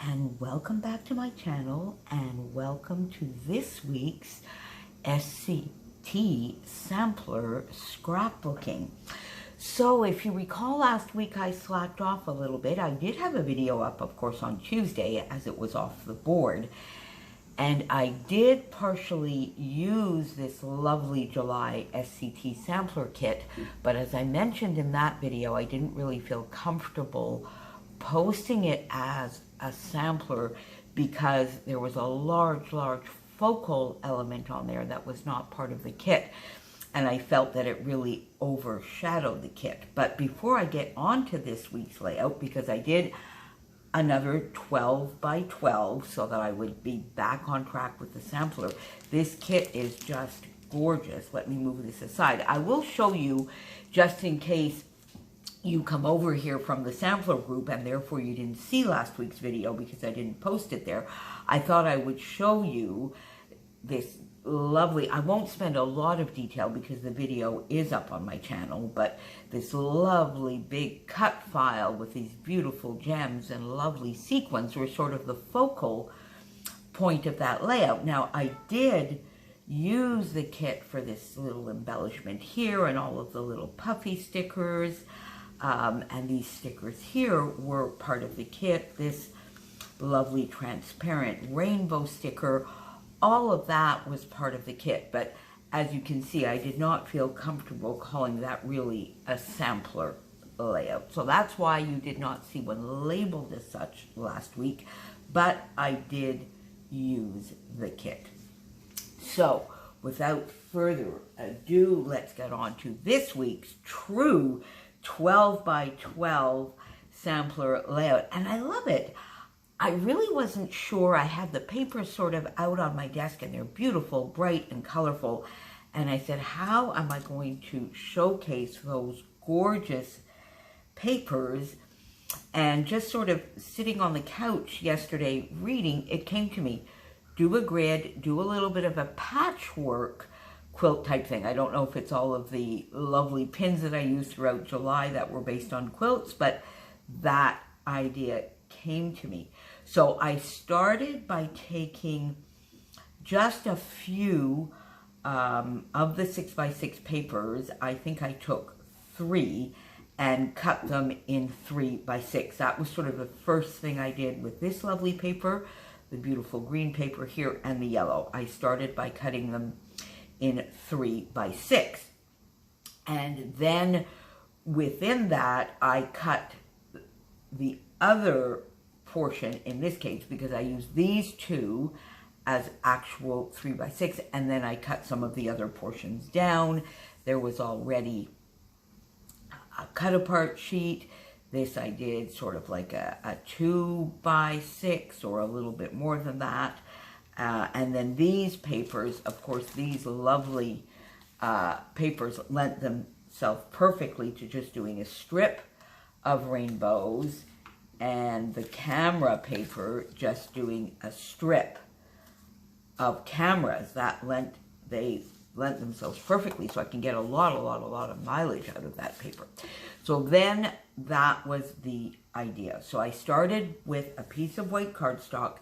and welcome back to my channel, and welcome to this week's SCT sampler scrapbooking. So if you recall, last week I slacked off a little bit. I did have a video up, of course, on Tuesday as it was off the board, and I did partially use this lovely July SCT sampler kit, but as I mentioned in that video, I didn't really feel comfortable posting it as a sampler because there was a large focal element on there that was not part of the kit, and I felt that it really overshadowed the kit. But before I get on to this week's layout, because I did another 12 by 12 so that I would be back on track with the sampler, this kit is just gorgeous. Let me move this aside. I will show you, just in case you come over here from the sampler group and therefore you didn't see last week's video because I didn't post it there. I thought I would show you this lovely, I won't spend a lot of detail because the video is up on my channel, but this lovely big cut file with these beautiful gems and lovely sequins were sort of the focal point of that layout. Now, I did use the kit for this little embellishment here and all of the little puffy stickers. And these stickers here were part of the kit. This lovely transparent rainbow sticker, all of that was part of the kit. But as you can see, I did not feel comfortable calling that really a sampler layout. So that's why you did not see one labeled as such last week, but I did use the kit. So without further ado, let's get on to this week's true 12 by 12 sampler layout, and I love it. I really wasn't sure. I had the papers sort of out on my desk and they're beautiful, bright and colorful, and I said, how am I going to showcase those gorgeous papers? And just sort of sitting on the couch yesterday reading, it came to me, do a grid, do a little bit of a patchwork quilt type thing. I don't know if it's all of the lovely pins that I used throughout July that were based on quilts, but that idea came to me. So I started by taking just a few of the 6x6 papers. I think I took 3 and cut them in 3x6. That was sort of the first thing I did with this lovely paper, the beautiful green paper here, and the yellow. I started by cutting them in 3x6. And then within that, I cut the other portion, in this case, because I used these two as actual 3x6, and then I cut some of the other portions down. There was already a cut apart sheet. This I did sort of like a 2x6 or a little bit more than that. And then these papers, of course, these lovely papers lent themselves perfectly to just doing a strip of rainbows, and the camera paper just doing a strip of cameras. They lent themselves perfectly, so I can get a lot of mileage out of that paper. So then that was the idea. So I started with a piece of white cardstock,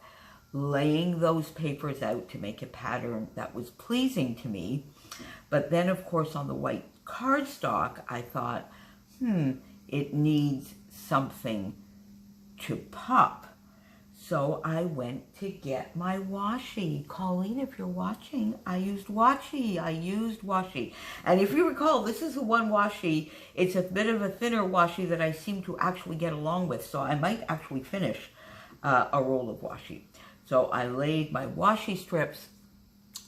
laying those papers out to make a pattern that was pleasing to me. But then, of course, on the white cardstock, I thought, it needs something to pop. So I went to get my washi. Colleen, if you're watching, I used washi. And if you recall, this is the one washi. It's a bit of a thinner washi that I seem to actually get along with. So I might actually finish a roll of washi. So I laid my washi strips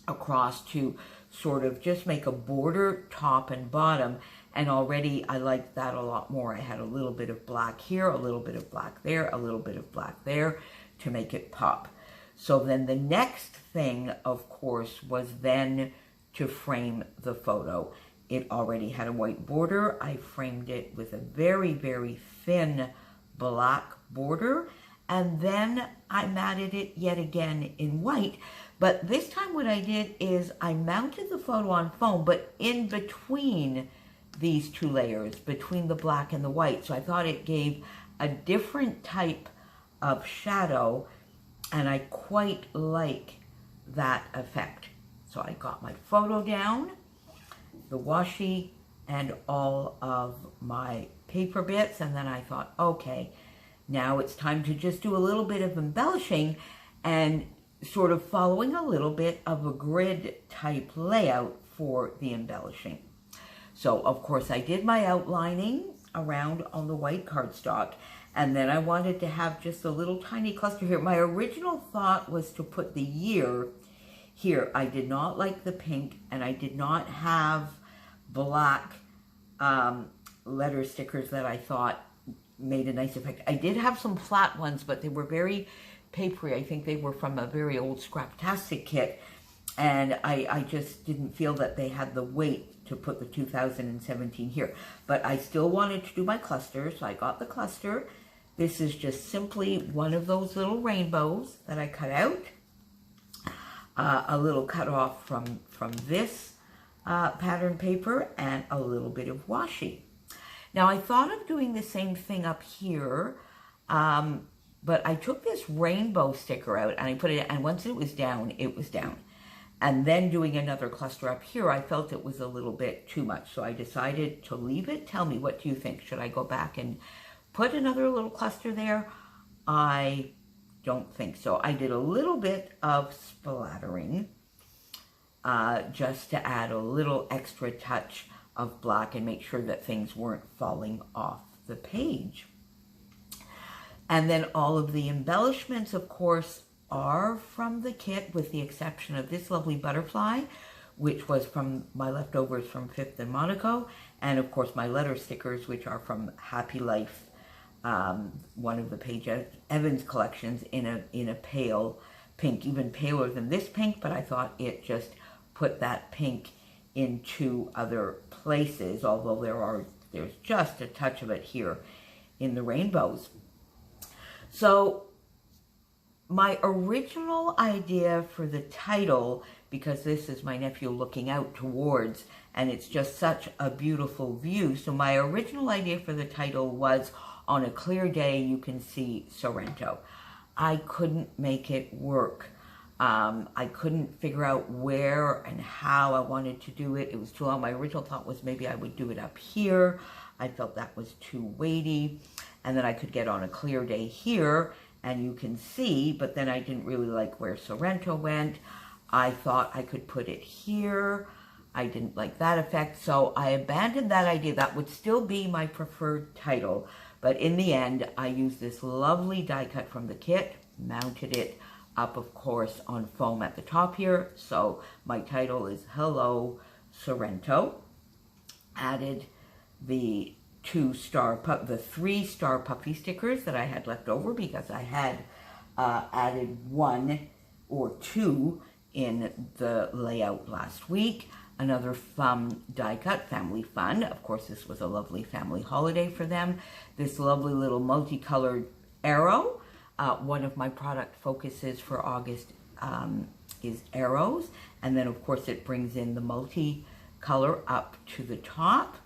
across to sort of just make a border top and bottom, and already I liked that a lot more. I had a little bit of black here, a little bit of black there, a little bit of black there to make it pop. So then the next thing, of course, was then to frame the photo. It already had a white border. I framed it with a very thin black border, and then I matted it yet again in white. But this time what I did is I mounted the photo on foam, but in between these two layers, between the black and the white. So I thought it gave a different type of shadow, and I quite like that effect. So I got my photo down, the washi, and all of my paper bits, and then I thought, okay, now it's time to just do a little bit of embellishing and sort of following a little bit of a grid type layout for the embellishing. So of course I did my outlining around on the white cardstock, and then I wanted to have just a little tiny cluster here. My original thought was to put the year here. I did not like the pink, and I did not have black letter stickers that I thought made a nice effect. I did have some flat ones, but they were very papery. I think they were from a very old Scraptastic kit, and I just didn't feel that they had the weight to put the 2017 here. But I still wanted to do my cluster, so I got the cluster. This is just simply one of those little rainbows that I cut out. A little cut off from this pattern paper, and a little bit of washi. Now I thought of doing the same thing up here, but I took this rainbow sticker out and I put it, and once it was down, it was down. And then doing another cluster up here, I felt it was a little bit too much, so I decided to leave it. Tell me, what do you think? Should I go back and put another little cluster there? I don't think so. I did a little bit of splattering, just to add a little extra touch of black and make sure that things weren't falling off the page. And then all of the embellishments, of course, are from the kit, with the exception of this lovely butterfly, which was from my leftovers from 5th and Monaco, and of course my letter stickers, which are from Happy Life, one of the Paige Evans collections, in a pale pink, even paler than this pink, but I thought it just put that pink into other places, although there's just a touch of it here in the rainbows. So my original idea for the title, because this is my nephew looking out towards, and it's just such a beautiful view, so my original idea for the title was, on a clear day you can see Sorrento. I couldn't make it work. I couldn't figure out where and how I wanted to do it. It was too long. My original thought was maybe I would do it up here. I felt that was too weighty. And then I could get on a clear day here and you can see, but then I didn't really like where Sorrento went. I thought I could put it here. I didn't like that effect, so I abandoned that idea. That would still be my preferred title, but in the end, I used this lovely die cut from the kit, mounted it up, of course, on foam at the top here. So my title is Hello Sorrento. Added the 3-star puffy stickers that I had left over, because I had added 1 or 2 in the layout last week. Another fun die cut, Family Fun. Of course, this was a lovely family holiday for them. This lovely little multicolored arrow. One of my product focuses for August is arrows. And then, of course, it brings in the multicolor up to the top.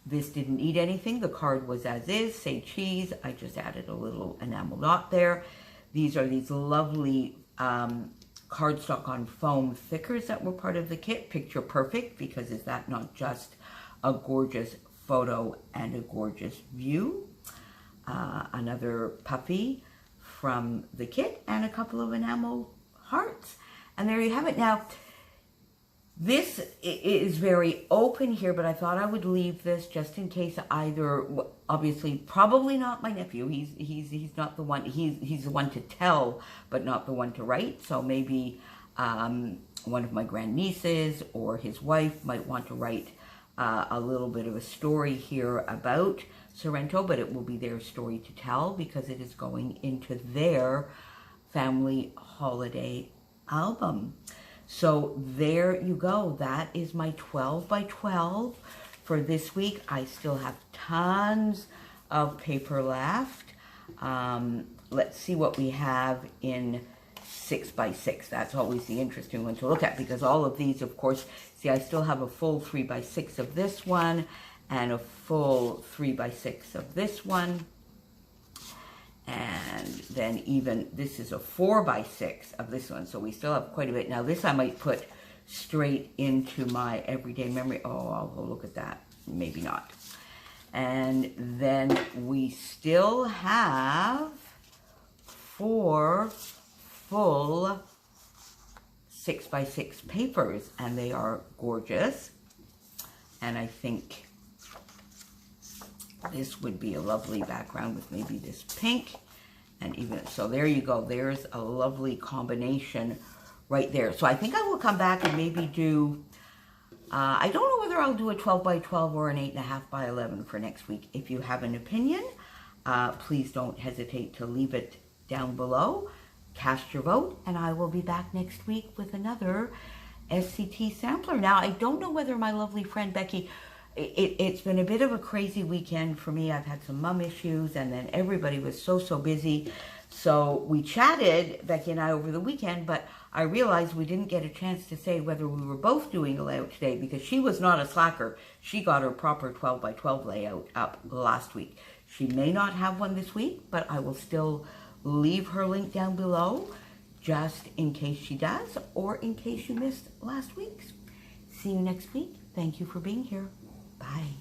This didn't need anything. The card was as is, say cheese. I just added a little enamel dot there. These are these lovely cardstock on foam thickers that were part of the kit. Picture perfect, because is that not just a gorgeous photo and a gorgeous view? Another puffy from the kit, and a couple of enamel hearts. And there you have it. Now, this is very open here, but I thought I would leave this just in case either, obviously, probably not my nephew. He's not the one, he's the one to tell, but not the one to write. So maybe one of my grandnieces or his wife might want to write a little bit of a story here about Sorrento, but it will be their story to tell because it is going into their family holiday album. So there you go. That is my 12 by 12 for this week. I still have tons of paper left. Let's see what we have in 6 by 6. That's always the interesting one to look at, because all of these, of course, see, I still have a full 3 by 6 of this one and a full 3 by 6 of this one. And then even, this is a 4x6 of this one, so we still have quite a bit. Now this I might put straight into my everyday memory. Oh, I'll go look at that. Maybe not. And then we still have 4 full 6x6 papers, and they are gorgeous. And I think this would be a lovely background with maybe this pink. And even, so there you go. There's a lovely combination right there. So I think I will come back and maybe do, I don't know whether I'll do a 12x12 or an 8.5x11 for next week. If you have an opinion, please don't hesitate to leave it down below. Cast your vote, and I will be back next week with another SCT sampler. Now, I don't know whether my lovely friend Becky, it's been a bit of a crazy weekend for me. I've had some mum issues, and then everybody was so busy. So we chatted, Becky and I, over the weekend, but I realized we didn't get a chance to say whether we were both doing a layout today, because she was not a slacker. She got her proper 12x12 layout up last week. She may not have one this week, but I will still leave her link down below just in case she does, or in case you missed last week's. See you next week. Thank you for being here. Bye.